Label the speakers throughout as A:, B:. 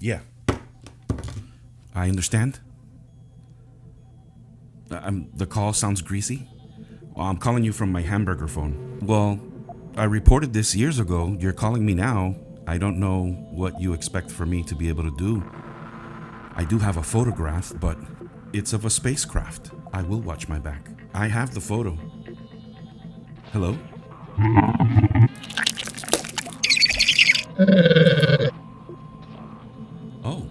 A: Yeah. I understand. The call sounds greasy. Well, I'm calling you from my hamburger phone. Well, I reported this years ago. You're calling me now. I don't know what you expect for me to be able to do. I do have a photograph, but it's of a spacecraft. I will watch my back. I have the photo. Hello? Oh.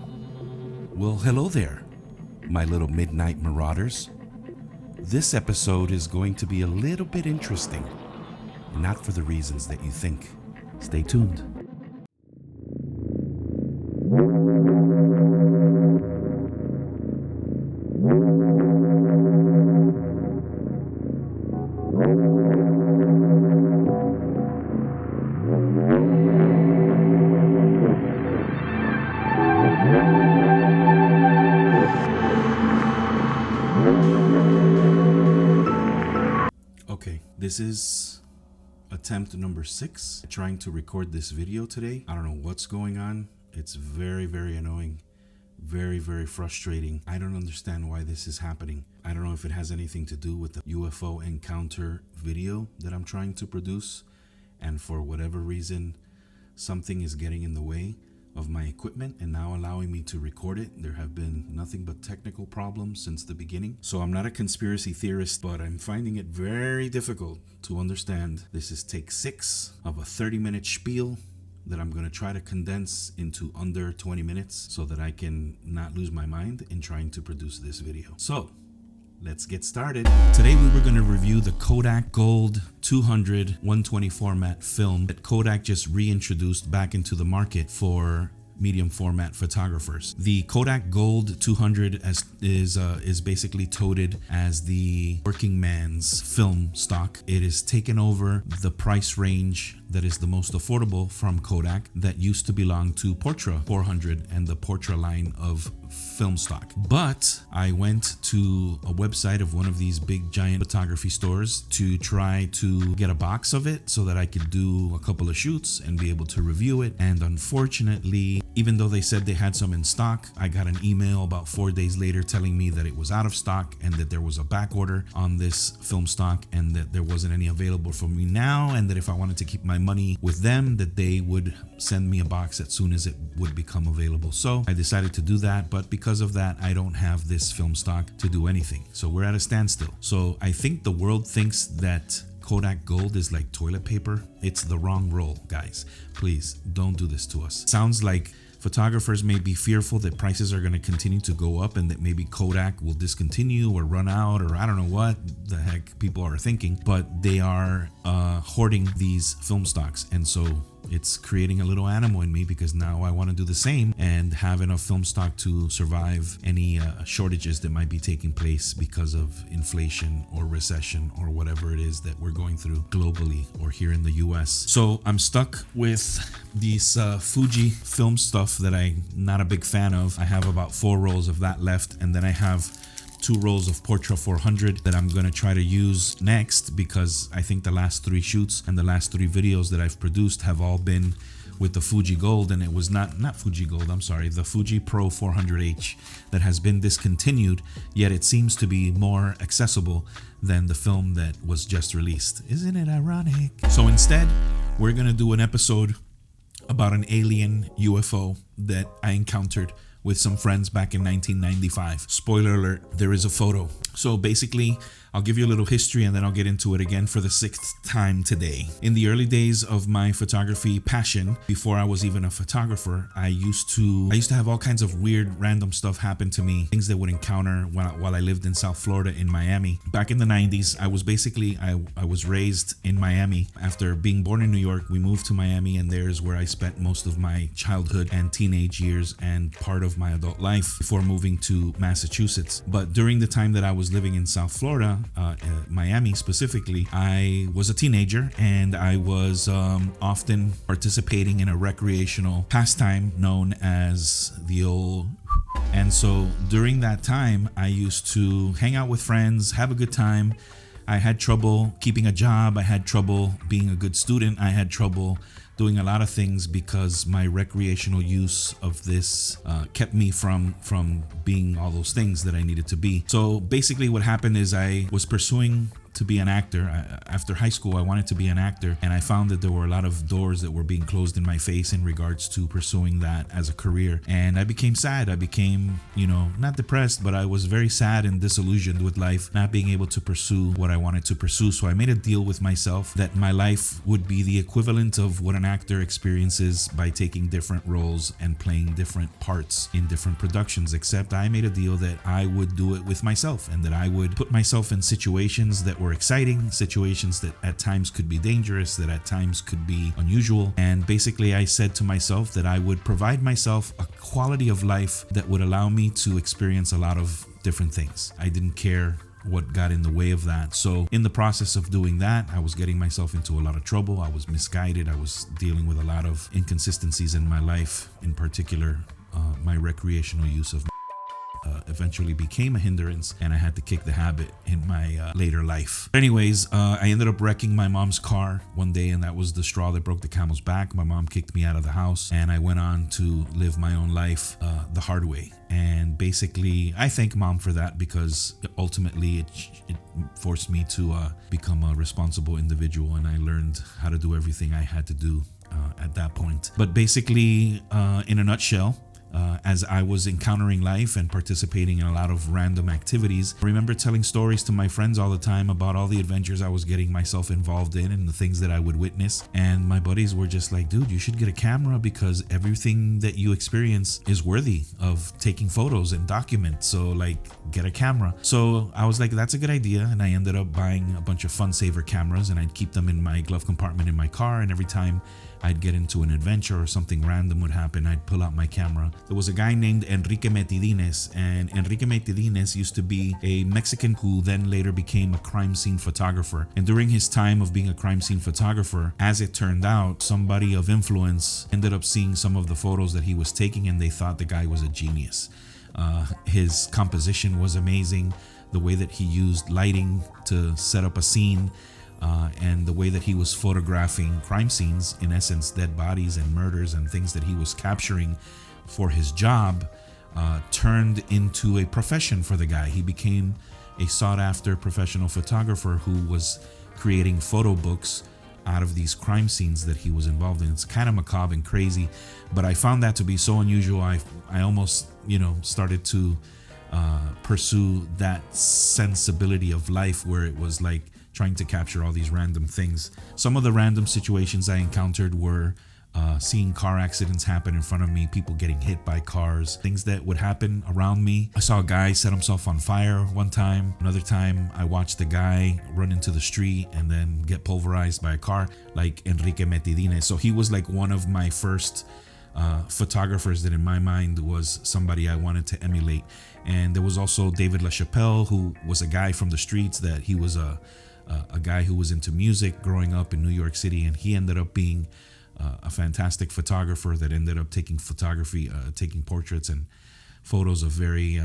A: Well, hello there, my little midnight marauders. This episode is going to be a little bit interesting, not for the reasons that you think. Stay tuned. Okay, this is attempt number 6, trying to record this video today. I don't know what's going on. It's very, very annoying. Very, very frustrating. I don't understand why this is happening. I don't know if it has anything to do with the UFO encounter video that I'm trying to produce. And for whatever reason, something is getting in the way of my equipment and now allowing me to record it. There have been nothing but technical problems since the beginning. So I'm not a conspiracy theorist, but I'm finding it very difficult to understand. This is take 6 of a 30-minute spiel that I'm going to try to condense into under 20 minutes so that I can not lose my mind in trying to produce this video. So let's get started. Today we were going to review the Kodak Gold 200 120 format film that Kodak just reintroduced back into the market for medium format photographers. The Kodak Gold 200 is basically touted as the working man's film stock. It has taken over the price range that is the most affordable from Kodak that used to belong to Portra 400 and the Portra line of film stock. But I went to a website of one of these big giant photography stores to try to get a box of it so that I could do a couple of shoots and be able to review it. And unfortunately, even though they said they had some in stock, I got an email about 4 days later telling me that it was out of stock and that there was a back order on this film stock and that there wasn't any available for me now, and that if I wanted to keep my money with them, that they would send me a box as soon as it would become available. So I decided to do that, but because of that, I don't have this film stock to do anything. So we're at a standstill. So I think the world thinks that Kodak Gold is like toilet paper. It's the wrong roll, guys. Please don't do this to us. Sounds like photographers may be fearful that prices are going to continue to go up and that maybe Kodak will discontinue or run out, or I don't know what the heck people are thinking, but they are hoarding these film stocks. And so it's creating a little animal in me because now I want to do the same and have enough film stock to survive any shortages that might be taking place because of inflation or recession or whatever it is that we're going through globally or here in the US. So I'm stuck with these Fuji film stuff that I'm not a big fan of. I have about 4 rolls of that left, and then I have 2 rolls of Portra 400 that I'm going to try to use next, because I think the last 3 shoots and the last 3 videos that I've produced have all been with the Fuji Gold, and it was not Fuji Gold, I'm sorry, the Fuji Pro 400H that has been discontinued, yet it seems to be more accessible than the film that was just released. Isn't it ironic? So instead, we're going to do an episode about an alien UFO that I encountered with some friends back in 1995. Spoiler alert, there is a photo. So basically, I'll give you a little history and then I'll get into it again for the 6th time today. In the early days of my photography passion, before I was even a photographer, I used to have all kinds of weird random stuff happen to me, things that would encounter while I lived in South Florida in Miami. Back in the 90s, I was raised in Miami. After being born in New York, we moved to Miami, and there's where I spent most of my childhood and teenage years and part of my adult life before moving to Massachusetts. But during the time that I was living in South Florida, Miami specifically, I was a teenager, and I was often participating in a recreational pastime known as the old. And so during that time, I used to hang out with friends, have a good time. I had trouble keeping a job. I had trouble being a good student. I had trouble doing a lot of things because my recreational use of this kept me from being all those things that I needed to be. So basically what happened is I was pursuing to be an actor. After high school, I wanted to be an actor, and I found that there were a lot of doors that were being closed in my face in regards to pursuing that as a career. And I became sad. I became, not depressed, but I was very sad and disillusioned with life, not being able to pursue what I wanted to pursue. So I made a deal with myself that my life would be the equivalent of what an actor experiences by taking different roles and playing different parts in different productions, except I made a deal that I would do it with myself, and that I would put myself in situations that were exciting, situations that at times could be dangerous, that at times could be unusual. And basically I said to myself that I would provide myself a quality of life that would allow me to experience a lot of different things. I didn't care what got in the way of that. So in the process of doing that, I was getting myself into a lot of trouble. I was misguided. I was dealing with a lot of inconsistencies in my life, in particular my recreational use of eventually became a hindrance, and I had to kick the habit in my later life. But anyways, I ended up wrecking my mom's car one day, and that was the straw that broke the camel's back. My mom kicked me out of the house, and I went on to live my own life the hard way. And basically, I thank mom for that, because ultimately it forced me to become a responsible individual, and I learned how to do everything I had to do at that point. But basically, in a nutshell, as I was encountering life and participating in a lot of random activities, I remember telling stories to my friends all the time about all the adventures I was getting myself involved in and the things that I would witness. And my buddies were just like, dude, you should get a camera, because everything that you experience is worthy of taking photos and document. So like, get a camera. So I was like, that's a good idea. And I ended up buying a bunch of fun saver cameras, and I'd keep them in my glove compartment in my car. And every time I'd get into an adventure or something random would happen, I'd pull out my camera. There was a guy named Enrique Metidines, and Enrique Metidines used to be a Mexican who then later became a crime scene photographer. And during his time of being a crime scene photographer, as it turned out, somebody of influence ended up seeing some of the photos that he was taking, and they thought the guy was a genius. His composition was amazing. The way that he used lighting to set up a scene, and the way that he was photographing crime scenes, in essence dead bodies and murders and things that he was capturing for his job, turned into a profession for the guy. He became a sought-after professional photographer who was creating photo books out of these crime scenes that he was involved in. It's kind of macabre and crazy, but I found that to be so unusual. I almost started to pursue that sensibility of life, where it was like trying to capture all these random things. Some of the random situations I encountered were seeing car accidents happen in front of me, people getting hit by cars, things that would happen around me. I saw a guy set himself on fire one time. Another time, I watched a guy run into the street and then get pulverized by a car, like Enrique Metidines. So he was like one of my first photographers that in my mind was somebody I wanted to emulate. And there was also David LaChapelle, who was a guy from the streets, that he was a guy who was into music growing up in New York City, and he ended up being a fantastic photographer that ended up taking portraits and photos of very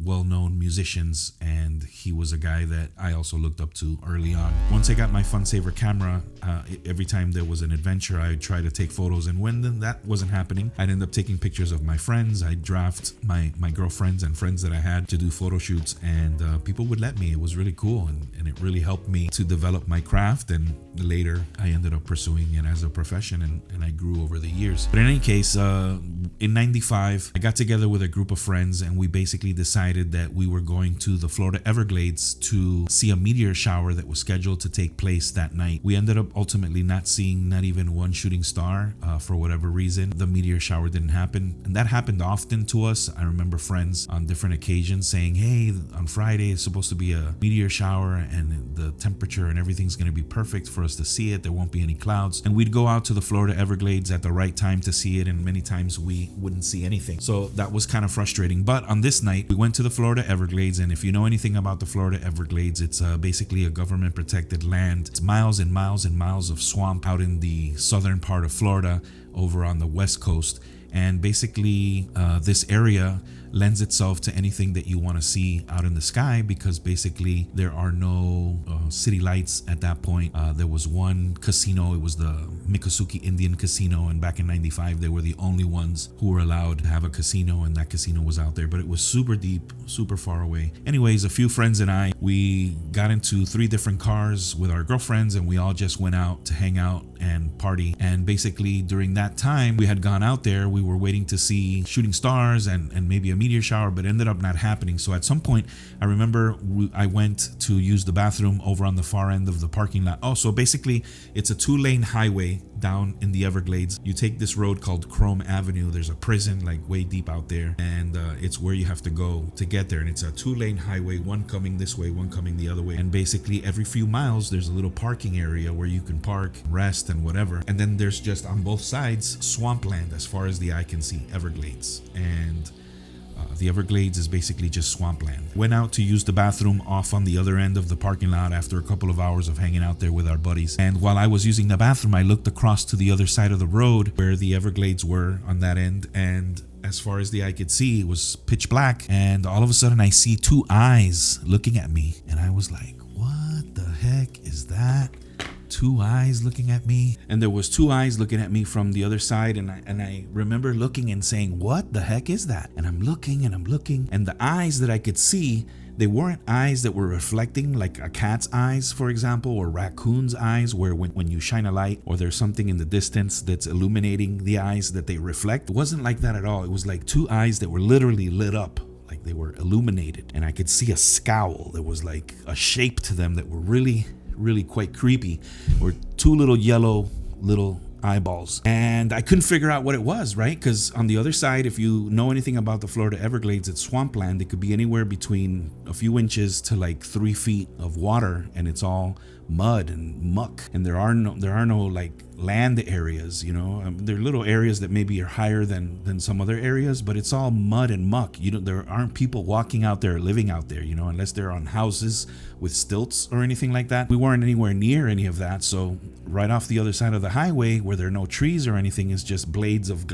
A: well-known musicians, and he was a guy that I also looked up to early on. Once I got my Fun Saver camera, every time there was an adventure, I would try to take photos, and when that wasn't happening, I'd end up taking pictures of my friends. I'd draft my girlfriends and friends that I had to do photo shoots, and people would let me. It was really cool, and it really helped me to develop my craft, and later I ended up pursuing it as a profession, and I grew over the years. But in any case, in '95, I got together with a group of friends, and we basically decided that we were going to the Florida Everglades to see a meteor shower that was scheduled to take place that night. We ended up ultimately not seeing not even one shooting star for whatever reason. The meteor shower didn't happen, and that happened often to us. I remember friends on different occasions saying, hey, on Friday it's supposed to be a meteor shower, and the temperature and everything's going to be perfect for us to see it. There won't be any clouds. And we'd go out to the Florida Everglades at the right time to see it, and many times we wouldn't see anything. So that was kind of frustrating. But on this night, we went to the Florida Everglades, and if you know anything about the Florida Everglades, it's basically a government protected land. It's miles and miles and miles of swamp out in the southern part of Florida over on the west coast. And basically, this area lends itself to anything that you want to see out in the sky, because basically there are no city lights at that point. There was one casino. It was the Miccosukee Indian Casino, and back in '95 they were the only ones who were allowed to have a casino, and that casino was out there, but it was super deep, super far away. Anyways, a few friends and I, we got into 3 different cars with our girlfriends, and we all just went out to hang out and party. And basically during that time we had gone out there, we were waiting to see shooting stars and maybe a meteor shower, but ended up not happening. So at some point, I remember I went to use the bathroom over on the far end of the parking lot. Oh, so basically it's a 2-lane highway down in the Everglades. You take this road called Chrome Avenue. There's a prison like way deep out there, and it's where you have to go to get there. And it's a 2-lane highway, one coming this way, one coming the other way. And basically every few miles there's a little parking area where you can park, rest, and whatever. And then there's just on both sides swampland as far as the eye can see, Everglades. And the Everglades is basically just swampland. Went out to use the bathroom off on the other end of the parking lot after a couple of hours of hanging out there with our buddies. And while I was using the bathroom, I looked across to the other side of the road where the Everglades were on that end. And as far as the eye could see, it was pitch black. And all of a sudden I see 2 eyes looking at me. And I was like, what the heck is that? 2 eyes looking at me. And there was 2 eyes looking at me from the other side, and I remember looking and saying, what the heck is that? And I'm looking, and the eyes that I could see, they weren't eyes that were reflecting like a cat's eyes, for example, or raccoon's eyes, where when you shine a light or there's something in the distance that's illuminating the eyes that they reflect. It wasn't like that at all. It was like 2 eyes that were literally lit up, like they were illuminated, and I could see a scowl. There was like a shape to them that were really quite creepy, or 2 little yellow little eyeballs. And I couldn't figure out what it was, right? Because on the other side, if you know anything about the Florida Everglades, it's swampland. It could be anywhere between a few inches to like 3 feet of water, and it's all mud and muck. And there are no like land areas, you know. There are little areas that maybe are higher than some other areas, but it's all mud and muck. There aren't people walking out there, living out there, you know, unless they're on houses with stilts or anything like that. We weren't anywhere near any of that. So right off the other side of the highway, where there are no trees or anything, is just blades of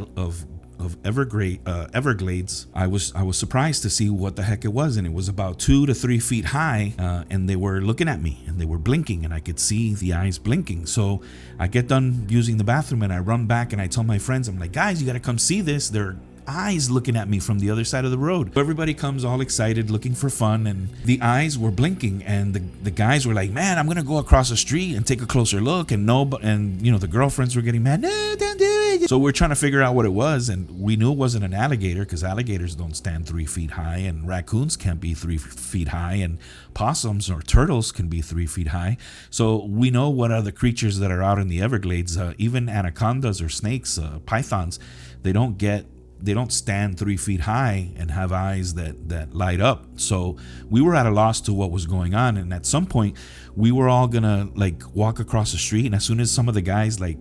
A: Everglades. I was surprised to see what the heck it was, and it was about 2 to 3 feet high, and they were looking at me, and they were blinking, and I could see the eyes blinking. So I get done using the bathroom, and I run back, and I tell my friends, I'm like, guys, you gotta come see this. They're eyes looking at me from the other side of the road. Everybody comes all excited, looking for fun, and the eyes were blinking, and the guys were like, man, I'm gonna go across the street and take a closer look. And you know, the girlfriends were getting mad, no, don't do it. So we're trying to figure out what it was, and we knew it wasn't an alligator, because alligators don't stand 3 feet high, and raccoons can't be 3 feet high, and possums or turtles can be 3 feet high. So we know what other creatures that are out in the Everglades, even anacondas or snakes, pythons, they don't stand 3 feet high and have eyes that light up. So we were at a loss to what was going on. And at some point we were all gonna like walk across the street. And as soon as some of the guys like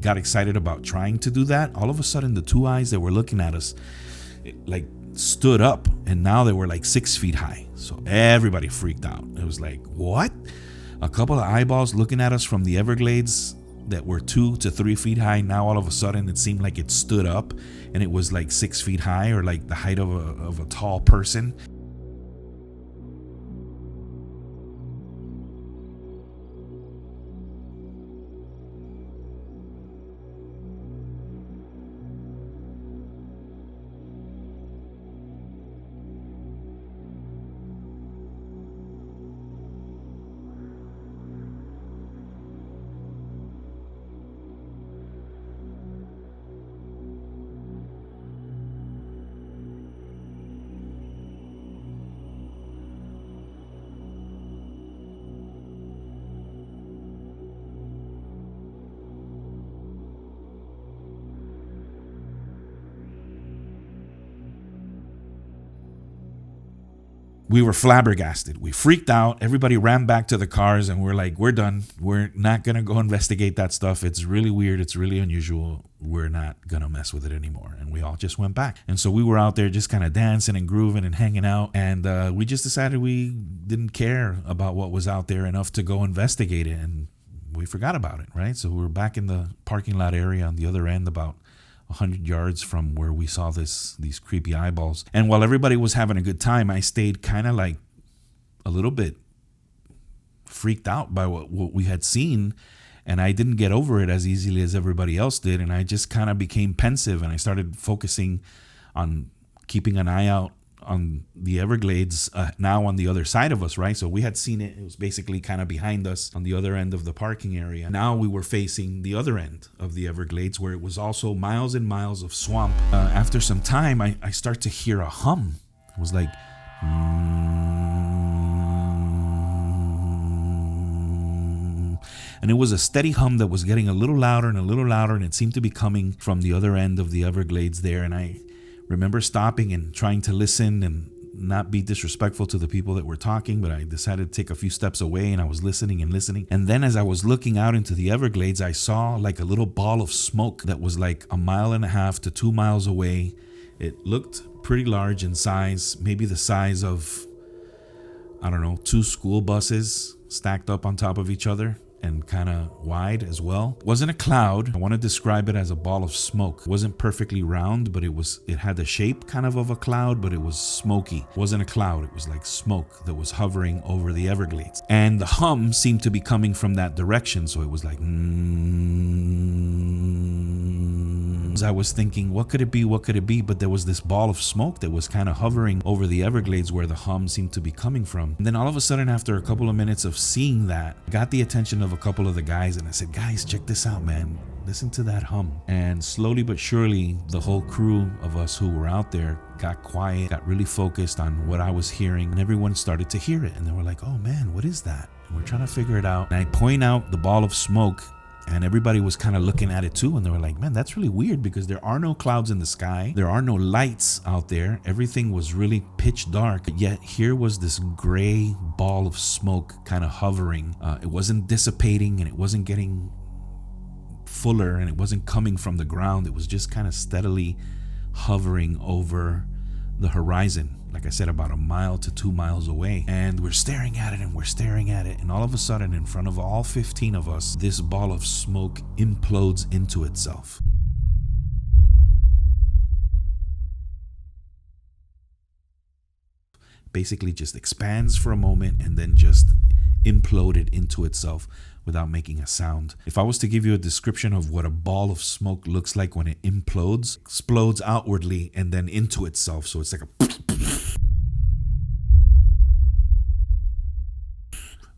A: got excited about trying to do that, all of a sudden the 2 eyes that were looking at us like stood up, and now they were like 6 feet high. So everybody freaked out. It was like, what? A couple of eyeballs looking at us from the Everglades that were 2 to 3 feet high. Now all of a sudden it seemed like it stood up, and it was like 6 feet high, or like the height of a tall person. We were flabbergasted. We freaked out. Everybody ran back to the cars, and we're like, we're done. We're not going to go investigate that stuff. It's really weird. It's really unusual. We're not going to mess with it anymore. And we all just went back. And so we were out there just kind of dancing and grooving and hanging out. And we just decided we didn't care about what was out there enough to go investigate it. And we forgot about it, right? So we were back in the parking lot area on the other end, about 100 yards from where we saw these creepy eyeballs. And while everybody was having a good time, I stayed kind of like a little bit freaked out by what we had seen. And I didn't get over it as easily as everybody else did. And I just kind of became pensive, and I started focusing on keeping an eye out on the Everglades, now on the other side of us, right? So we had seen it. It was basically kind of behind us on the other end of the parking area. Now we were facing the other end of the Everglades, where it was also miles and miles of swamp. After some time, I start to hear a hum. It was like... And it was a steady hum that was getting a little louder and a little louder, and it seemed to be coming from the other end of the Everglades there. And I remember stopping and trying to listen and not be disrespectful to the people that were talking, but I decided to take a few steps away, and I was listening and listening. And then as I was looking out into the Everglades, I saw like a little ball of smoke that was like 1.5 miles to 2 miles away. It looked pretty large in size, maybe the size of, I don't know, 2 school buses stacked up on top of each other, and kind of wide as well. It wasn't a cloud. I want to describe it as a ball of smoke. It wasn't perfectly round, but it had the shape kind of a cloud, but it was smoky. It wasn't a cloud. It was like smoke that was hovering over the Everglades. And the hum seemed to be coming from that direction. So it was like, I was thinking, what could it be? What could it be? But there was this ball of smoke that was kind of hovering over the Everglades where the hum seemed to be coming from. And then all of a sudden, after a couple of minutes of seeing that, I got the attention of a couple of the guys, and I said, guys, check this out, man. Listen to that hum. And slowly but surely, the whole crew of us who were out there got quiet, got really focused on what I was hearing, and everyone started to hear it. And they were like, oh man, what is that? And we're trying to figure it out. And I point out the ball of smoke, and everybody was kind of looking at it too, and they were like, man, that's really weird, because there are no clouds in the sky. There are no lights out there. Everything was really pitch dark, yet here was this gray ball of smoke kind of hovering. It wasn't dissipating, and it wasn't getting fuller, and it wasn't coming from the ground. It was just kind of steadily hovering over the horizon. Like I said, about 1 mile to 2 miles away. And we're staring at it, and we're staring at it. And all of a sudden, in front of all 15 of us, this ball of smoke implodes into itself. Basically just expands for a moment and then just imploded into itself without making a sound. If I was to give you a description of what a ball of smoke looks like when it implodes, explodes outwardly and then into itself. So it's like a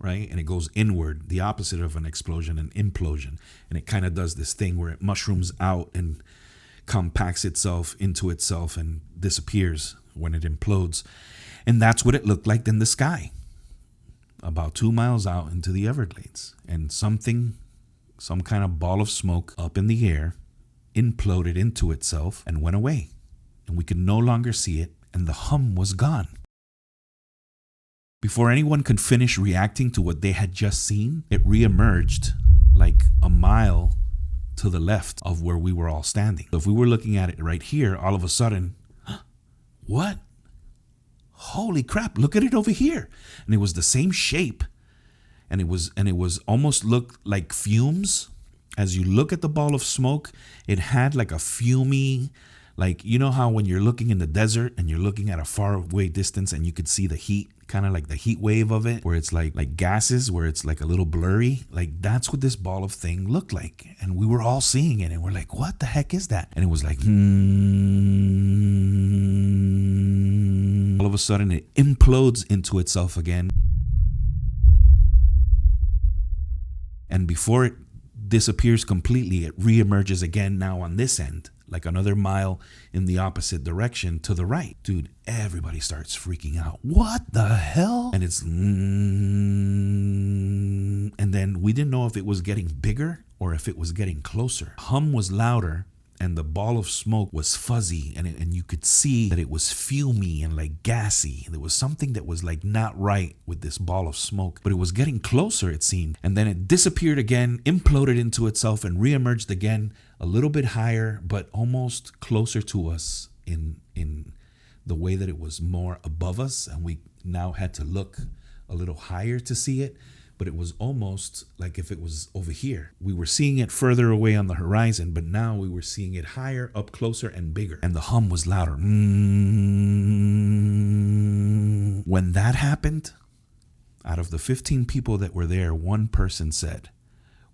A: right? And it goes inward, the opposite of an explosion, an implosion. And it kind of does this thing where it mushrooms out and compacts itself into itself and disappears when it implodes. And that's what it looked like in the sky, about 2 miles out into the Everglades. And some kind of ball of smoke up in the air imploded into itself and went away. And we could no longer see it, and the hum was gone. Before anyone could finish reacting to what they had just seen, it reemerged like 1 mile to the left of where we were all standing. So if we were looking at it right here, all of a sudden, what? Holy crap, look at it over here. And it was the same shape, and it was almost looked like fumes. As you look at the ball of smoke, it had like a fumey, like, you know how when you're looking in the desert and you're looking at a far away distance and you could see the heat, kind of like the heat wave of it, where it's like gases, where it's like a little blurry. Like, that's what this ball of thing looked like. And we were all seeing it, and we're like, what the heck is that? And it was like, all of a sudden it implodes into itself again. And before it disappears completely, it reemerges again now on this end, like another mile in the opposite direction to the right. Dude, everybody starts freaking out. What the hell? And it's and then we didn't know if it was getting bigger or if it was getting closer. Hum was louder, and the ball of smoke was fuzzy, and you could see that it was fumy and like gassy. There was something that was like not right with this ball of smoke, but it was getting closer, it seemed. And then it disappeared again, imploded into itself, and reemerged again, a little bit higher, but almost closer to us in the way that it was more above us, and we now had to look a little higher to see it. but it was almost like if it was over here. We were seeing it further away on the horizon, but now we were seeing it higher, up closer and bigger. And the hum was louder. When that happened, out of the 15 people that were there, one person said,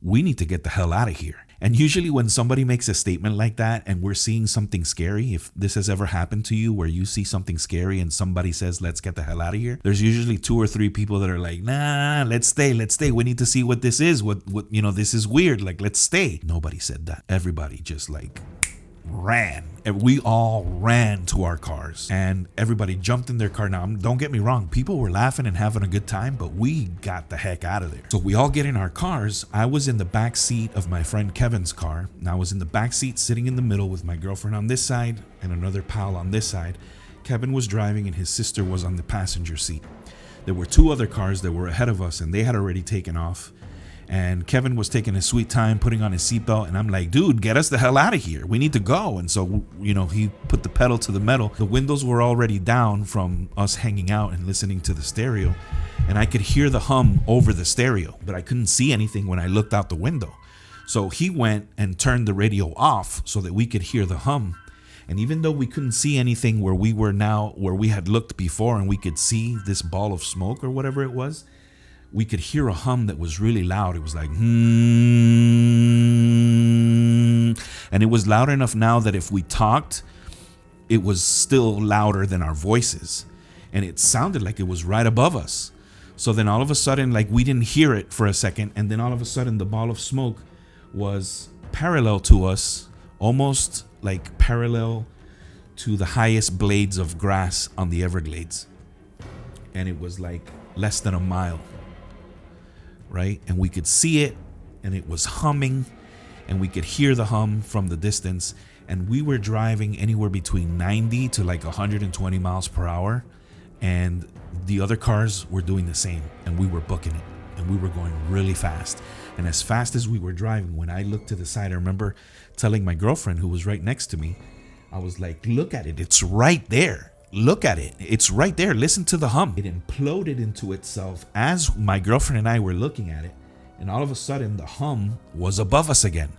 A: "We need to get the hell out of here." And usually when somebody makes a statement like that and we're seeing something scary, if this has ever happened to you where you see something scary and somebody says, "Let's get the hell out of here," there's usually 2 or 3 people that are like, "Nah, let's stay. We need to see what this is. What, this is weird. Like, let's stay." Nobody said that. Everybody just like ran. We all ran to our cars and everybody jumped in their car. Now, don't get me wrong. People were laughing and having a good time, but we got the heck out of there. So we all get in our cars. I was in the back seat of my friend Kevin's car. And I was in the back seat sitting in the middle with my girlfriend on this side and another pal on this side. Kevin was driving and his sister was on the passenger seat. There were 2 other cars that were ahead of us and they had already taken off. And Kevin was taking his sweet time, putting on his seatbelt. And I'm like, "Dude, get us the hell out of here. We need to go." And so, he put the pedal to the metal. The windows were already down from us hanging out and listening to the stereo. And I could hear the hum over the stereo, but I couldn't see anything when I looked out the window. So he went and turned the radio off so that we could hear the hum. And even though we couldn't see anything where we were now, where we had looked before, and we could see this ball of smoke or whatever it was, we could hear a hum that was really loud. It was like, and it was loud enough now that if we talked, it was still louder than our voices. And it sounded like it was right above us. So then all of a sudden, like, we didn't hear it for a second. And then all of a sudden, the ball of smoke was parallel to us, almost like parallel to the highest blades of grass on the Everglades. And it was like less than a mile. Right? And we could see it and it was humming and we could hear the hum from the distance. And we were driving anywhere between 90 to like 120 miles per hour. And the other cars were doing the same. And we were booking it. And we were going really fast. And as fast as we were driving, when I looked to the side, I remember telling my girlfriend who was right next to me, I was like, "Look at it. It's right there. Look at it. It's right there. Listen to the hum." It imploded into itself as my girlfriend and I were looking at it. And all of a sudden, the hum was above us again.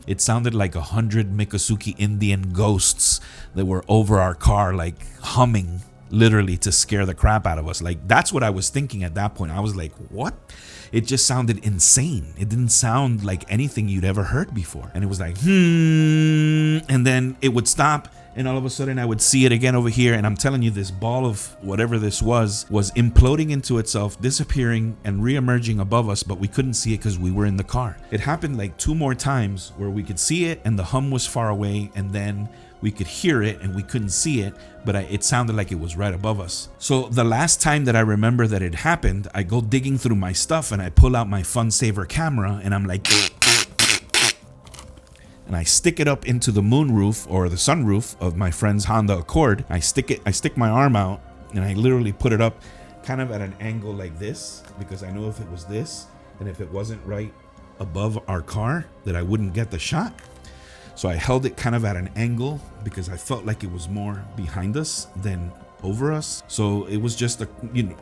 A: It sounded like 100 Miccosukee Indian ghosts that were over our car, like humming, literally to scare the crap out of us. Like, that's what I was thinking at that point. I was like, what? It just sounded insane. It didn't sound like anything you'd ever heard before. And it was like, and then it would stop. And all of a sudden I would see it again over here. And I'm telling you, this ball of whatever this was imploding into itself, disappearing and reemerging above us. But we couldn't see it because we were in the car. It happened like 2 more times where we could see it and the hum was far away. And then we could hear it and we couldn't see it, but it sounded like it was right above us. So the last time that I remember that it happened, I go digging through my stuff and I pull out my Fun Saver camera and I'm like, and I stick it up into the moonroof or the sunroof of my friend's Honda Accord. I stick my arm out and I literally put it up kind of at an angle like this, because I know if it was this and if it wasn't right above our car that I wouldn't get the shot. So I held it kind of at an angle because I felt like it was more behind us than over us. So it was just a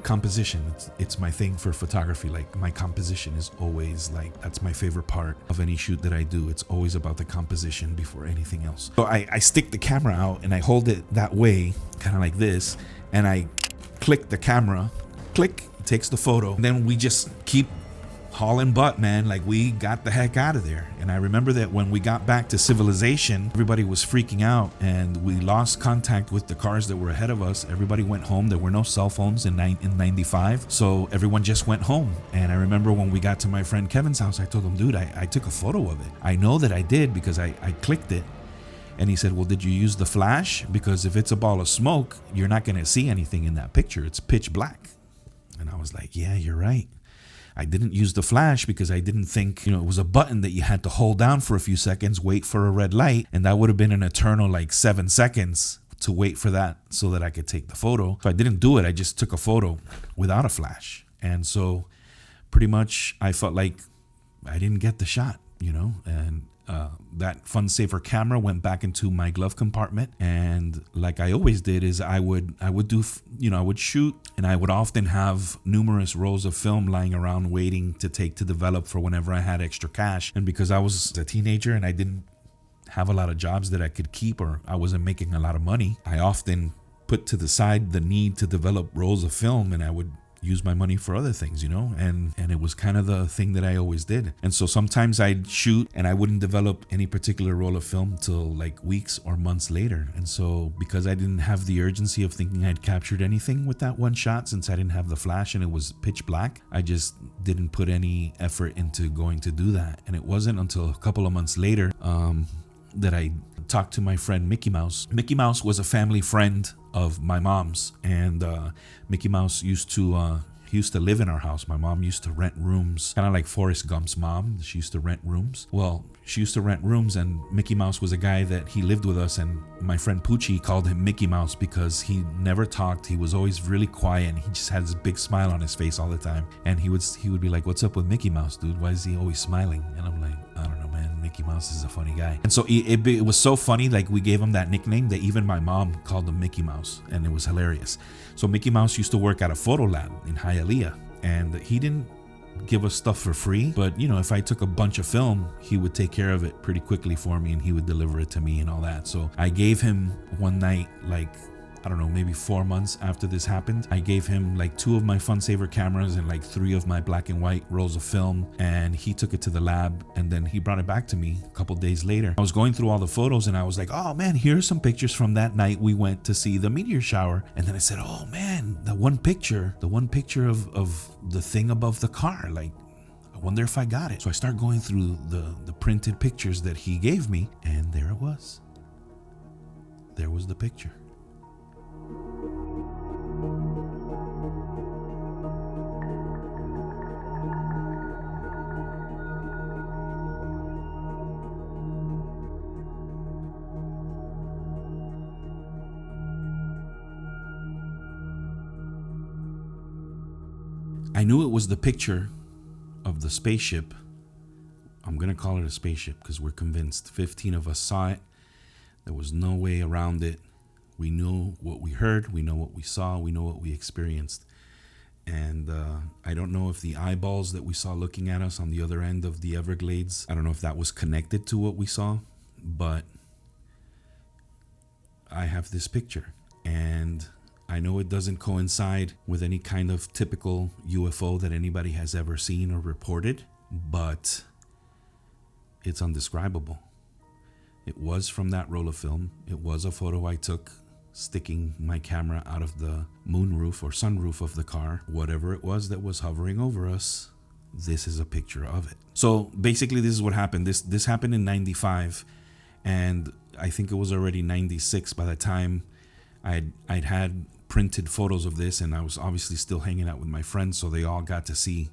A: composition. It's my thing for photography. Like, my composition is always like, that's my favorite part of any shoot that I do. It's always about the composition before anything else. So I stick the camera out and I hold it that way, kind of like this, and I click the camera, click, it takes the photo. And then we just keep hauling butt, man. Like, we got the heck out of there. And I remember that when we got back to civilization, everybody was freaking out and we lost contact with the cars that were ahead of us. Everybody went home. There were no cell phones in 95. So everyone just went home. And I remember when we got to my friend Kevin's house, I told him, "Dude, I took a photo of it. I know that I did because I clicked it." And he said, "Well, did you use the flash? Because if it's a ball of smoke, you're not going to see anything in that picture. It's pitch black." And I was like, "Yeah, you're right. I didn't use the flash because I didn't think, it was a button that you had to hold down for a few seconds, wait for a red light. And that would have been an eternal 7 seconds to wait for that so that I could take the photo." So I didn't do it. I just took a photo without a flash. And so pretty much I felt like I didn't get the shot. and that Fun Saver camera went back into my glove compartment. And like I always did is I would do, I would shoot, and I would often have numerous rolls of film lying around waiting to take to develop for whenever I had extra cash. And because I was a teenager and I didn't have a lot of jobs that I could keep, or I wasn't making a lot of money, I often put to the side the need to develop rolls of film, and I would use my money for other things, and it was kind of the thing that I always did. And so sometimes I'd shoot and I wouldn't develop any particular roll of film till like weeks or months later. And so because I didn't have the urgency of thinking I'd captured anything with that one shot, since I didn't have the flash and it was pitch black, I just didn't put any effort into going to do that. And it wasn't until a couple of months later that I talked to my friend Mickey Mouse. Mickey Mouse was a family friend of my mom's, and Mickey Mouse used to live in our house. My mom used to rent rooms, kind of like Forrest Gump's mom. She used to rent rooms. Well, she used to rent rooms, and Mickey Mouse was a guy that he lived with us, and my friend Poochie called him Mickey Mouse because he never talked. He was always really quiet, and he just had this big smile on his face all the time. And he would be like, "What's up with Mickey Mouse, dude? Why is he always smiling?" And I'm like, "I don't know, man. Mickey Mouse is a funny guy." And so it was so funny, like we gave him that nickname that even my mom called him Mickey Mouse, and it was hilarious. So Mickey Mouse used to work at a photo lab in Hialeah, and he didn't give us stuff for free, but if I took a bunch of film, he would take care of it pretty quickly for me, and he would deliver it to me and all that. So I gave him one night, like, I don't know, maybe 4 months after this happened, I gave him like 2 of my Fun Saver cameras and like 3 of my black and white rolls of film, and he took it to the lab, and then he brought it back to me a couple days later. I was going through all the photos, and I was like, "Oh man, here's some pictures from that night we went to see the meteor shower." And then I said, "Oh man, the one picture of the thing above the car, like, I wonder if I got it." So I start going through the printed pictures that he gave me, and there it was. There was the picture. I knew it was the picture of the spaceship. I'm going to call it a spaceship because we're convinced. 15 of us saw it. There was no way around it. We knew what we heard. We know what we saw. We know what we experienced. And I don't know if the eyeballs that we saw looking at us on the other end of the Everglades, I don't know if that was connected to what we saw, but I have this picture. And I know it doesn't coincide with any kind of typical UFO that anybody has ever seen or reported, but it's undescribable. It was from that roll of film. It was a photo I took sticking my camera out of the moonroof or sunroof of the car. Whatever it was that was hovering over us, this is a picture of it. So basically this is what happened. This happened in 95, and I think it was already 96 by the time I'd had printed photos of this, and I was obviously still hanging out with my friends, so they all got to see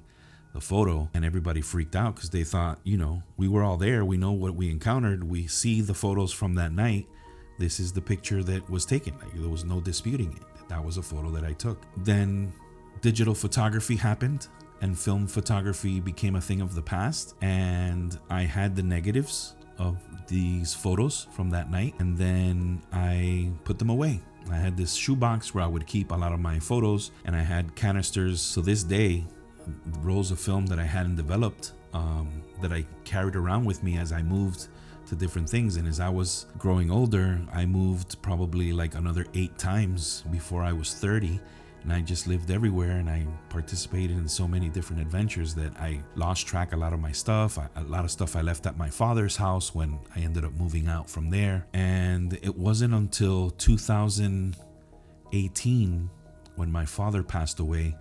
A: the photo, and everybody freaked out because they thought, we were all there, we know what we encountered, we see the photos from that night, this is the picture that was taken. Like, there was no disputing it. That was a photo that I took. Then digital photography happened, and film photography became a thing of the past, and I had the negatives of these photos from that night, and then I put them away. I had this shoebox where I would keep a lot of my photos, and I had canisters. To this day, rolls of film that I hadn't developed, that I carried around with me as I moved to different things. And as I was growing older, I moved probably like another 8 times before I was 30. And I just lived everywhere, and I participated in so many different adventures that I lost track a lot of my stuff. A lot of stuff I left at my father's house when I ended up moving out from there. And it wasn't until 2018, when my father passed away,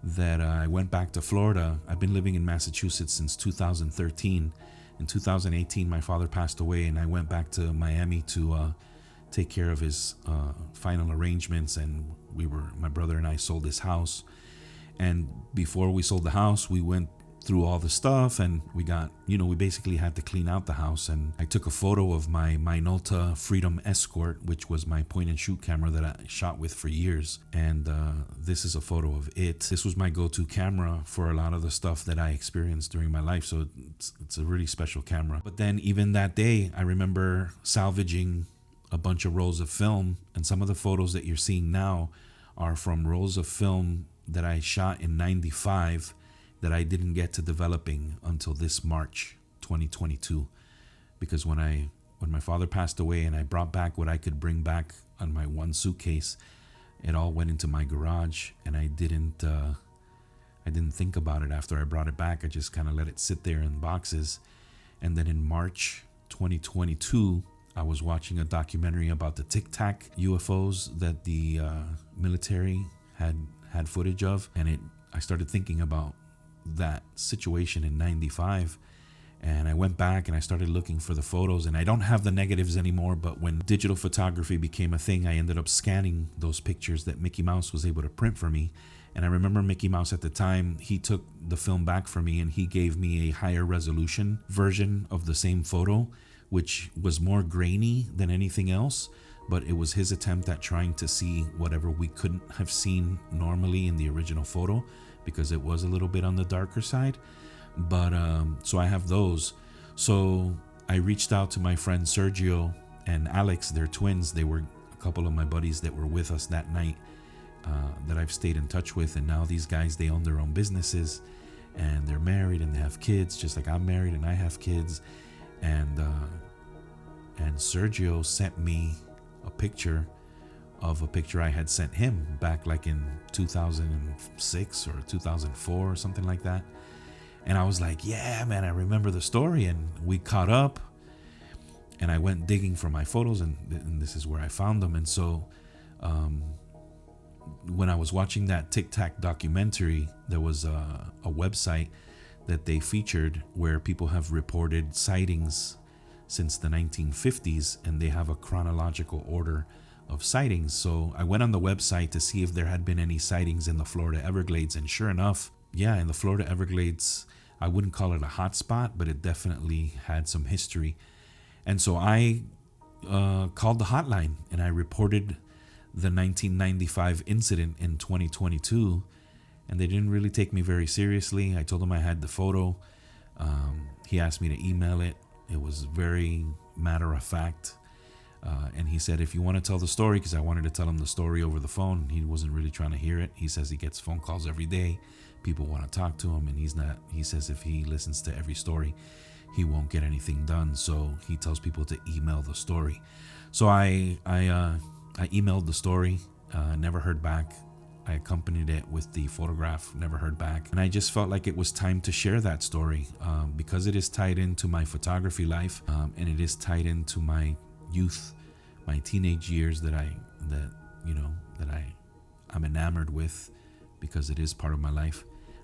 A: that I went back to Florida. I've been living in Massachusetts since 2013. In 2018, my father passed away, and I went back to Miami to take care of his final arrangements, and my brother and I sold this house. And before we sold the house, we went through all the stuff, and we got, we basically had to clean out the house. And I took a photo of my Minolta Freedom Escort, which was my point and shoot camera that I shot with for years. And this is a photo of it. This was my go-to camera for a lot of the stuff that I experienced during my life. So it's a really special camera. But then even that day, I remember salvaging a bunch of rolls of film, and some of the photos that you're seeing now are from rolls of film that I shot in 95 that I didn't get to developing until this March 2022. Because when my father passed away and I brought back what I could bring back on my one suitcase, it all went into my garage, and I didn't think about it after I brought it back. I just kind of let it sit there in boxes. And then in March 2022, I was watching a documentary about the Tic Tac UFOs that the military had footage of, and I started thinking about that situation in 95. And I went back and I started looking for the photos, and I don't have the negatives anymore, but when digital photography became a thing, I ended up scanning those pictures that Mickey Mouse was able to print for me. And I remember Mickey Mouse at the time, he took the film back for me and he gave me a higher resolution version of the same photo, which was more grainy than anything else, but it was his attempt at trying to see whatever we couldn't have seen normally in the original photo, because it was a little bit on the darker side. But so I have those. So I reached out to my friends Sergio and Alex. They're twins. They were a couple of my buddies that were with us that night that I've stayed in touch with. And now these guys, they own their own businesses, and they're married and they have kids, just like I'm married and I have kids. And Sergio sent me a picture I had sent him back like in 2006 or 2004 or something like that. And I was like, yeah, man, I remember the story. And we caught up, and I went digging for my photos, and this is where I found them. And so when I was watching that Tic Tac documentary, there was a website that they featured where people have reported sightings since the 1950s, and they have a chronological order of sightings. So I went on the website to see if there had been any sightings in the Florida Everglades, and sure enough, yeah, in the Florida Everglades, I wouldn't call it a hot spot, but it definitely had some history. And so I called the hotline and I reported the 1995 incident in 2022, and they didn't really take me very seriously. I told them I had the photo. He asked me to email it. It was very matter of fact. And he said, if you want to tell the story, because I wanted to tell him the story over the phone. He wasn't really trying to hear it. He says he gets phone calls every day. People want to talk to him, and he says if he listens to every story, he won't get anything done. So he tells people to email the story. So I emailed the story, never heard back. I accompanied it with the photograph, never heard back. And I just felt like it was time to share that story because it is tied into my photography life, and it is tied into my youth, my teenage years that I'm enamored with, because it is part of my life.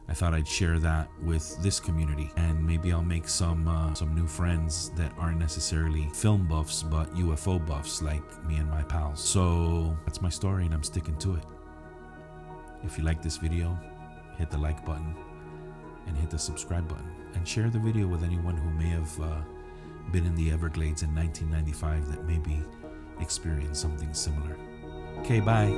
A: I thought I'd share that with this community, and maybe I'll make some new friends that aren't necessarily film buffs, but UFO buffs like me and my pals. So that's my story, and I'm sticking to it. If you like this video, hit the like button and hit the subscribe button, and share the video with anyone who may have been in the Everglades in 1995 that maybe experienced something similar. Okay, bye.